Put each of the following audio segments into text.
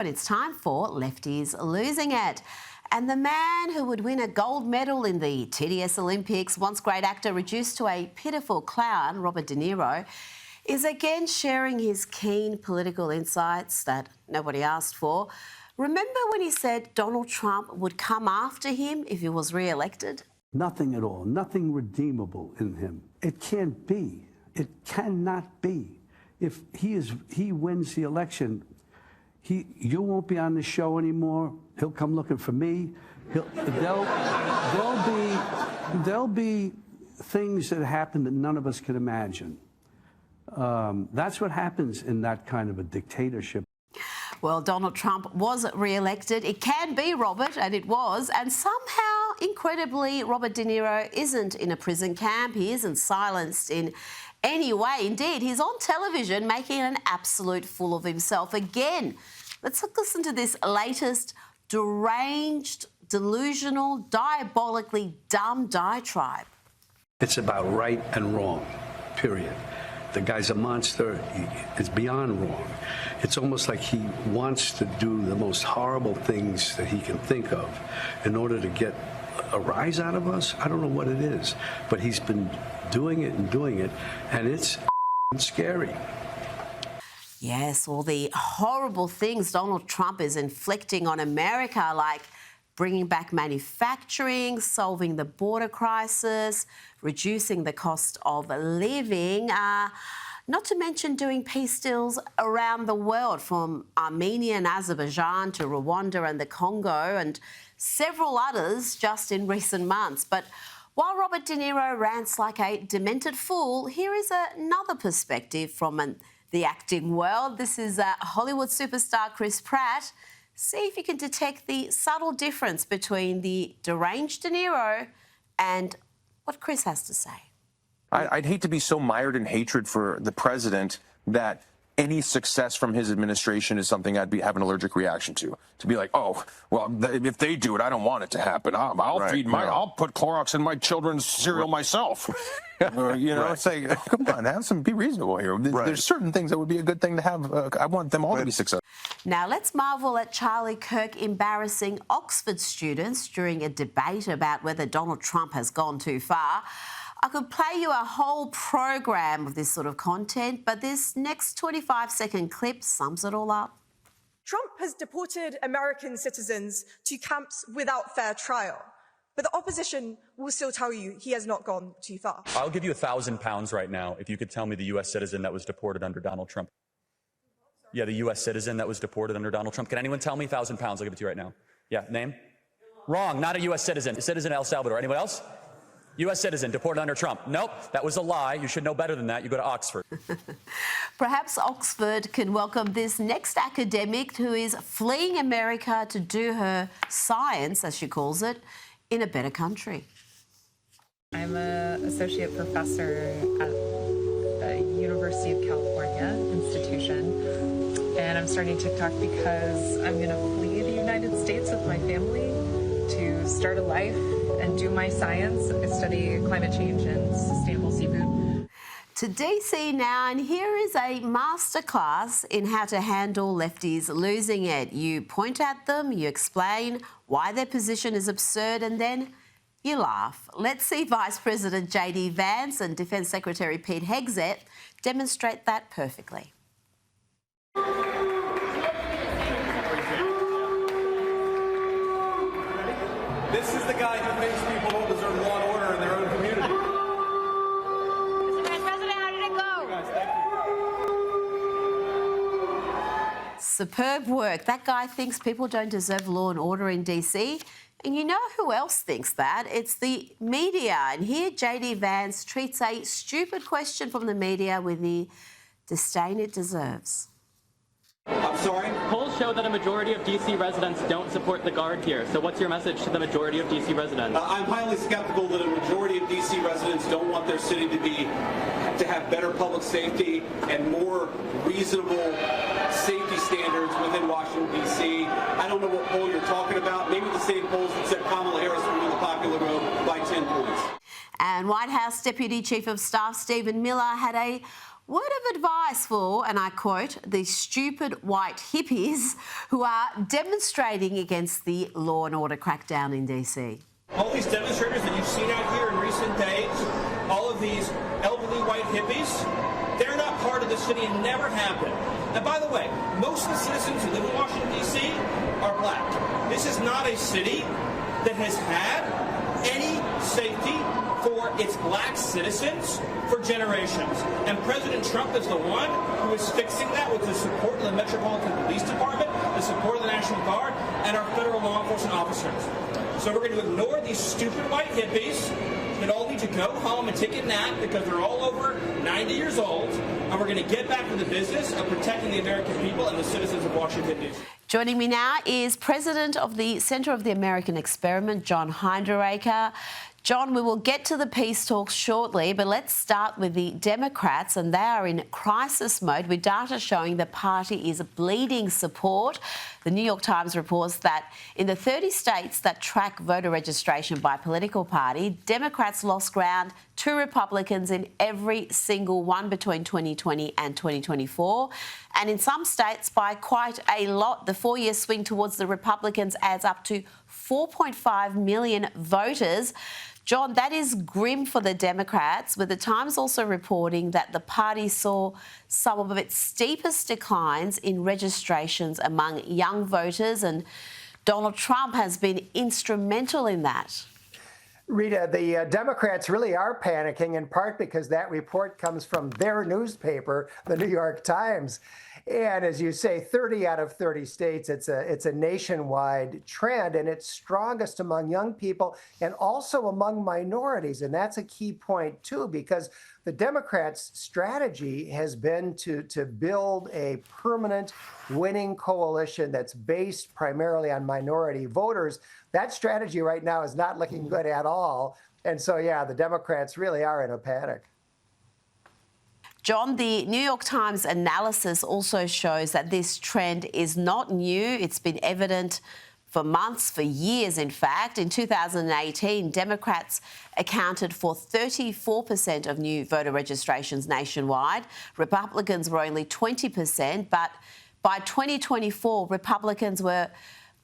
But it's time for Lefties Losing It. And the man who would win a gold medal in the tedious Olympics, once great actor reduced to a pitiful clown, Robert De Niro, is again sharing his keen political insights that nobody asked for. Remember when he said Donald Trump would come after him if he was re-elected? Nothing at all, nothing redeemable in him. It can't be. It cannot be. If he wins the election, you won't be on the show anymore. He'll come looking for me. There'll be things that happen that none of us can imagine. That's what happens in that kind of a dictatorship. Well, Donald Trump was re-elected. It can be, Robert, and it was. And somehow, incredibly, Robert De Niro isn't in a prison camp. He isn't silenced in any way. Indeed, he's on television making an absolute fool of himself again. Let's listen to this latest deranged, delusional, diabolically dumb diatribe. It's about right and wrong, period. The guy's a monster. It's beyond wrong. It's almost like he wants to do the most horrible things that he can think of in order to get a rise out of us. I don't know what it is, but he's been doing it, and it's scary. Yes, all the horrible things Donald Trump is inflicting on America, like bringing back manufacturing, solving the border crisis, reducing the cost of living, not to mention doing peace deals around the world, from Armenia and Azerbaijan to Rwanda and the Congo, and several others just in recent months. But while Robert De Niro rants like a demented fool, here is another perspective from the acting world. This is Hollywood superstar Chris Pratt. See if you can detect the subtle difference between the deranged De Niro and what Chris has to say. I'd hate to be so mired in hatred for the president that any success from his administration is something I'd have an allergic reaction to. To be like, oh, well, if they do it, I don't want it to happen. I'll put Clorox in my children's cereal myself. Or, you know, say, come on, be reasonable here. There's certain things that would be a good thing to have. I want them all to be successful. Now, let's marvel at Charlie Kirk embarrassing Oxford students during a debate about whether Donald Trump has gone too far. I could play you a whole program of this sort of content, but this next 25-second clip sums it all up. Trump has deported American citizens to camps without fair trial, but the opposition will still tell you he has not gone too far. I'll give you £1,000 right now if you could tell me the U.S. citizen that was deported under Donald Trump. Yeah, the U.S. citizen that was deported under Donald Trump. Can anyone tell me £1,000? I'll give it to you right now. Yeah, name? Wrong, not a U.S. citizen. A citizen of El Salvador. Anyone else? U.S. citizen deported under Trump. Nope, that was a lie. You should know better than that. You go to Oxford. Perhaps Oxford can welcome this next academic who is fleeing America to do her science, as she calls it, in a better country. I'm an associate professor at the University of California institution, and I'm starting TikTok because I'm going to flee the United States with my family to start a life and do my science. I study climate change and sustainable seafood. To DC now, and here is a masterclass in how to handle lefties losing it. You point at them, you explain why their position is absurd, and then you laugh. Let's see Vice President JD Vance and Defence Secretary Pete Hegseth demonstrate that perfectly. This is the guy who thinks people don't deserve law and order in their own community. Mr. Vice President, how did it go? Guys, thank you. Superb work. That guy thinks people don't deserve law and order in DC. And you know who else thinks that? It's the media. And here JD Vance treats a stupid question from the media with the disdain it deserves. I'm sorry? Polls show that a majority of D.C. residents don't support the Guard here. So what's your message to the majority of D.C. residents? I'm highly skeptical that a majority of D.C. residents don't want their city to have better public safety and more reasonable safety standards within Washington, D.C. I don't know what poll you're talking about. Maybe the same polls that said Kamala Harris would win the popular vote by 10 points. And White House Deputy Chief of Staff Stephen Miller had a Word of advice for, and I quote, the stupid white hippies who are demonstrating against the law and order crackdown in DC. All these demonstrators that you've seen out here in recent days, all of these elderly white hippies, they're not part of the city and never have been. And by the way, most of the citizens who live in Washington, D.C. are black. This is not a city that has had any safety for its black citizens for generations. And President Trump is the one who is fixing that with the support of the Metropolitan Police Department, the support of the National Guard, and our federal law enforcement officers. So we're going to ignore these stupid white hippies that all need to go home and take a nap because they're all over 90 years old, and we're going to get back to the business of protecting the American people and the citizens of Washington, D.C. Joining me now is President of the Centre of the American Experiment, John Hinderaker. John, we will get to the peace talks shortly, but let's start with the Democrats, and they are in crisis mode with data showing the party is bleeding support. The New York Times reports that in the 30 states that track voter registration by political party, Democrats lost ground to Republicans in every single one between 2020 and 2024. And in some states, by quite a lot, the four-year swing towards the Republicans adds up to 4.5 million voters. John, that is grim for the Democrats, with the Times also reporting that the party saw some of its steepest declines in registrations among young voters, and Donald Trump has been instrumental in that. Rita, the Democrats really are panicking, in part because that report comes from their newspaper, the New York Times. And as you say, 30 out of 30 states, it's a nationwide trend, and it's strongest among young people and also among minorities. And that's a key point, too, because the Democrats' strategy has been to build a permanent winning coalition that's based primarily on minority voters. That strategy right now is not looking good at all. And so, yeah, the Democrats really are in a panic. John, the New York Times analysis also shows that this trend is not new. It's been evident for months, for years, in fact. In 2018, Democrats accounted for 34% of new voter registrations nationwide. Republicans were only 20%, but by 2024, Republicans were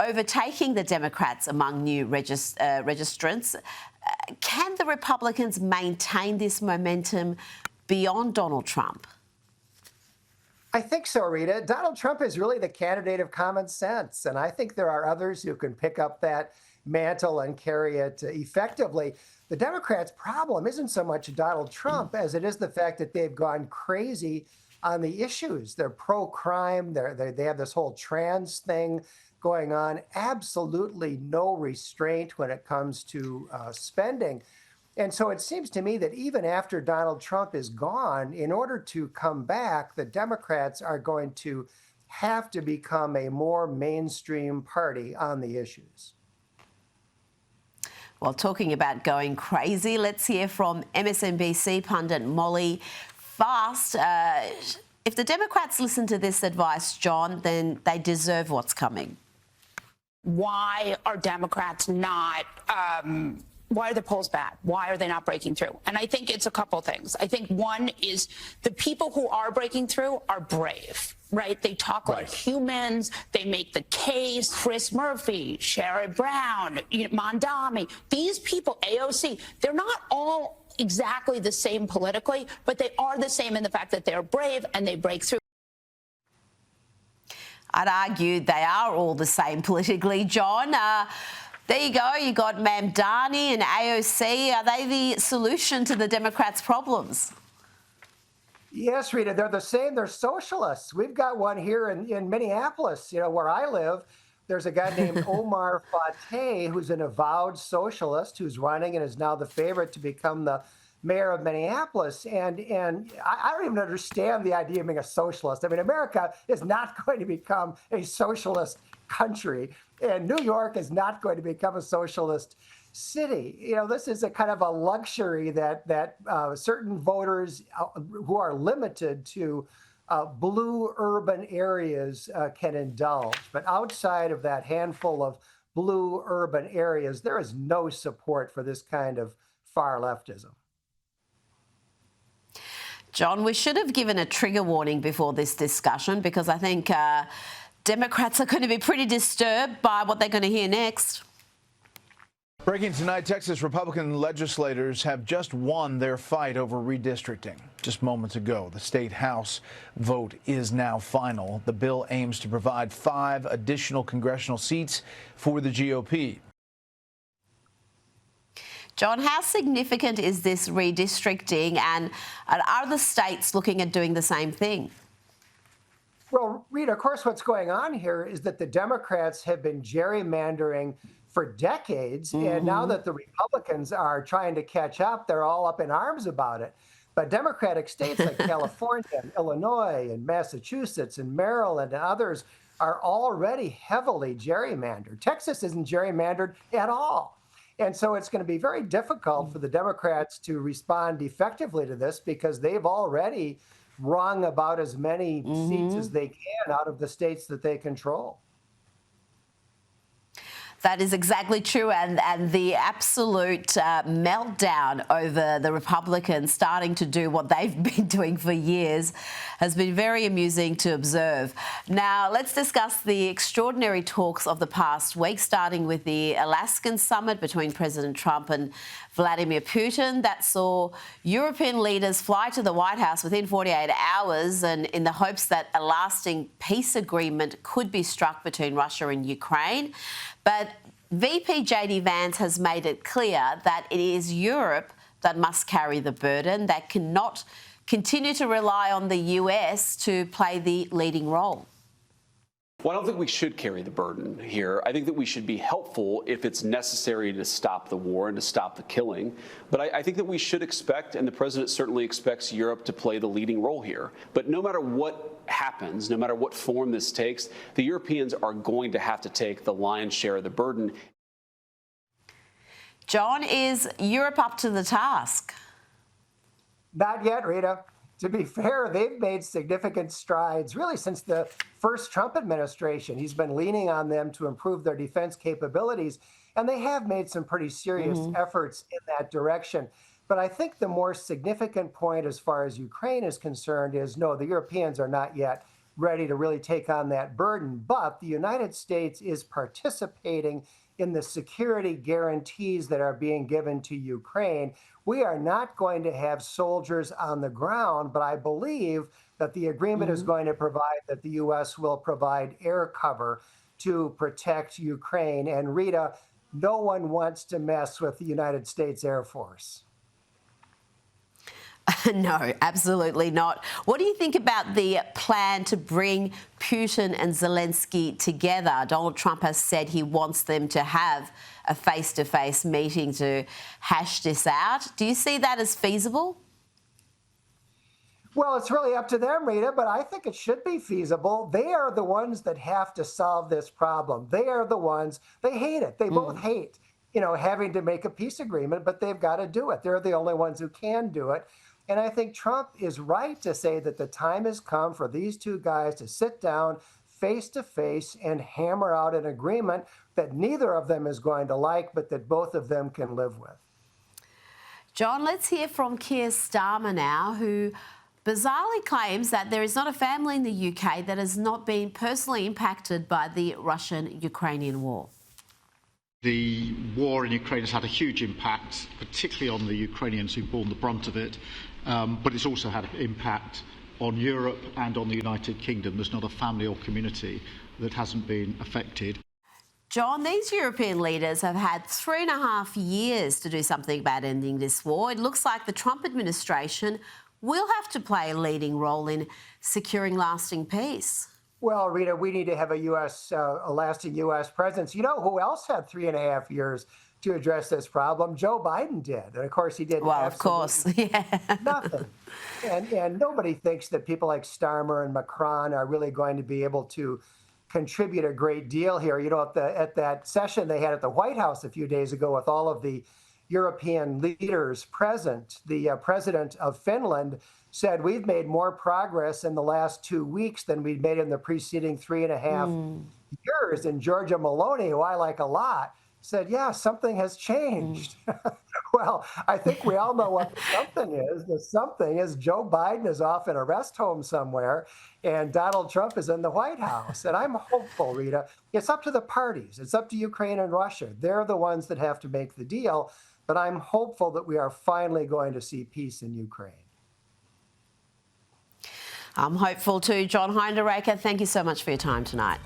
overtaking the Democrats among new registrants. Can the Republicans maintain this momentum beyond Donald Trump? I think so, Rita. Donald Trump is really the candidate of common sense, and I think there are others who can pick up that mantle and carry it effectively. The Democrats' problem isn't so much Donald Trump as it is the fact that they've gone crazy on the issues. They're pro-crime. They have this whole trans thing going on. Absolutely no restraint when it comes to spending. And so it seems to me that even after Donald Trump is gone, in order to come back, the Democrats are going to have to become a more mainstream party on the issues. Well, talking about going crazy, let's hear from MSNBC pundit Molly Fast. If the Democrats listen to this advice, John, then they deserve what's coming. Why are Democrats not... why are the polls bad? Why are they not breaking through? And I think it's a couple things. I think one is the people who are breaking through are brave, right? They talk like humans. They make the case. Chris Murphy, Sherrod Brown, Mondami. These people, AOC, they're not all exactly the same politically, but they are the same in the fact that they're brave and they break through. I'd argue they are all the same politically, John. There you go. You got Mamdani and AOC. Are they the solution to the Democrats' problems? Yes, Rita, they're the same. They're socialists. We've got one here in Minneapolis, where I live. There's a guy named Omar Fateh, who's an avowed socialist, who's running and is now the favorite to become the mayor of Minneapolis. And I don't even understand the idea of being a socialist. I mean, America is not going to become a socialist country, and New York is not going to become a socialist city. This is a kind of a luxury that certain voters who are limited to blue urban areas can indulge. But outside of that handful of blue urban areas, there is no support for this kind of far leftism. John, we should have given a trigger warning before this discussion because I think Democrats are going to be pretty disturbed by what they're going to hear next. Breaking tonight, Texas Republican legislators have just won their fight over redistricting. Just moments ago, the state House vote is now final. The bill aims to provide 5 additional congressional seats for the GOP. John, how significant is this redistricting, and are other states looking at doing the same thing? Well, Rita, of course, what's going on here is that the Democrats have been gerrymandering for decades, and now that the Republicans are trying to catch up, they're all up in arms about it. But Democratic states like California and Illinois and Massachusetts and Maryland and others are already heavily gerrymandered. Texas isn't gerrymandered at all. And so it's going to be very difficult for the Democrats to respond effectively to this because they've already wrung about as many seats as they can out of the states that they control. That is exactly true, and the absolute meltdown over the Republicans starting to do what they've been doing for years has been very amusing to observe. Now, let's discuss the extraordinary talks of the past week, starting with the Alaskan summit between President Trump and Vladimir Putin that saw European leaders fly to the White House within 48 hours and in the hopes that a lasting peace agreement could be struck between Russia and Ukraine. But VP JD Vance has made it clear that it is Europe that must carry the burden, that cannot continue to rely on the US to play the leading role. Well, I don't think we should carry the burden here. I think that we should be helpful if it's necessary to stop the war and to stop the killing. But I think that we should expect, and the president certainly expects, Europe to play the leading role here. But no matter what happens, no matter what form this takes, the Europeans are going to have to take the lion's share of the burden. John, is Europe up to the task? Not yet, Rita. To be fair, they've made significant strides really since the first Trump administration. He's been leaning on them to improve their defense capabilities, and they have made some pretty serious efforts in that direction. But I think the more significant point as far as Ukraine is concerned is, no, the Europeans are not yet ready to really take on that burden. But the United States is participating in the security guarantees that are being given to Ukraine. We are not going to have soldiers on the ground, but I believe that the agreement is going to provide that the U.S. will provide air cover to protect Ukraine. And Rita, no one wants to mess with the United States Air Force. No, absolutely not. What do you think about the plan to bring Putin and Zelensky together? Donald Trump has said he wants them to have a face-to-face meeting to hash this out. Do you see that as feasible? Well, it's really up to them, Rita, but I think it should be feasible. They are the ones that have to solve this problem. They are the ones, they hate it. They both hate, having to make a peace agreement, but they've got to do it. They're the only ones who can do it. And I think Trump is right to say that the time has come for these two guys to sit down face to face and hammer out an agreement that neither of them is going to like, but that both of them can live with. John, let's hear from Keir Starmer now, who bizarrely claims that there is not a family in the UK that has not been personally impacted by the Russian-Ukrainian war. The war in Ukraine has had a huge impact, particularly on the Ukrainians who've borne the brunt of it, but it's also had an impact on Europe and on the United Kingdom. There's not a family or community that hasn't been affected. John, these European leaders have had 3.5 years to do something about ending this war. It looks like the Trump administration will have to play a leading role in securing lasting peace. Well, Rita, we need to have a lasting U.S. presence. You know who else had 3.5 years to address this problem? Joe Biden did. And of course, he did. Well, of course, yeah. Nothing. And nobody thinks that people like Starmer and Macron are really going to be able to contribute a great deal here. At that session they had at the White House a few days ago with all of the European leaders present, the president of Finland said, we've made more progress in the last 2 weeks than we'd made in the preceding 3.5 years. And Giorgia Meloni, who I like a lot, said, yeah, something has changed. Well, I think we all know what the something is. The something is Joe Biden is off in a rest home somewhere, and Donald Trump is in the White House. And I'm hopeful, Rita. It's up to the parties. It's up to Ukraine and Russia. They're the ones that have to make the deal. But I'm hopeful that we are finally going to see peace in Ukraine. I'm hopeful too. John Heinderacre, thank you so much for your time tonight.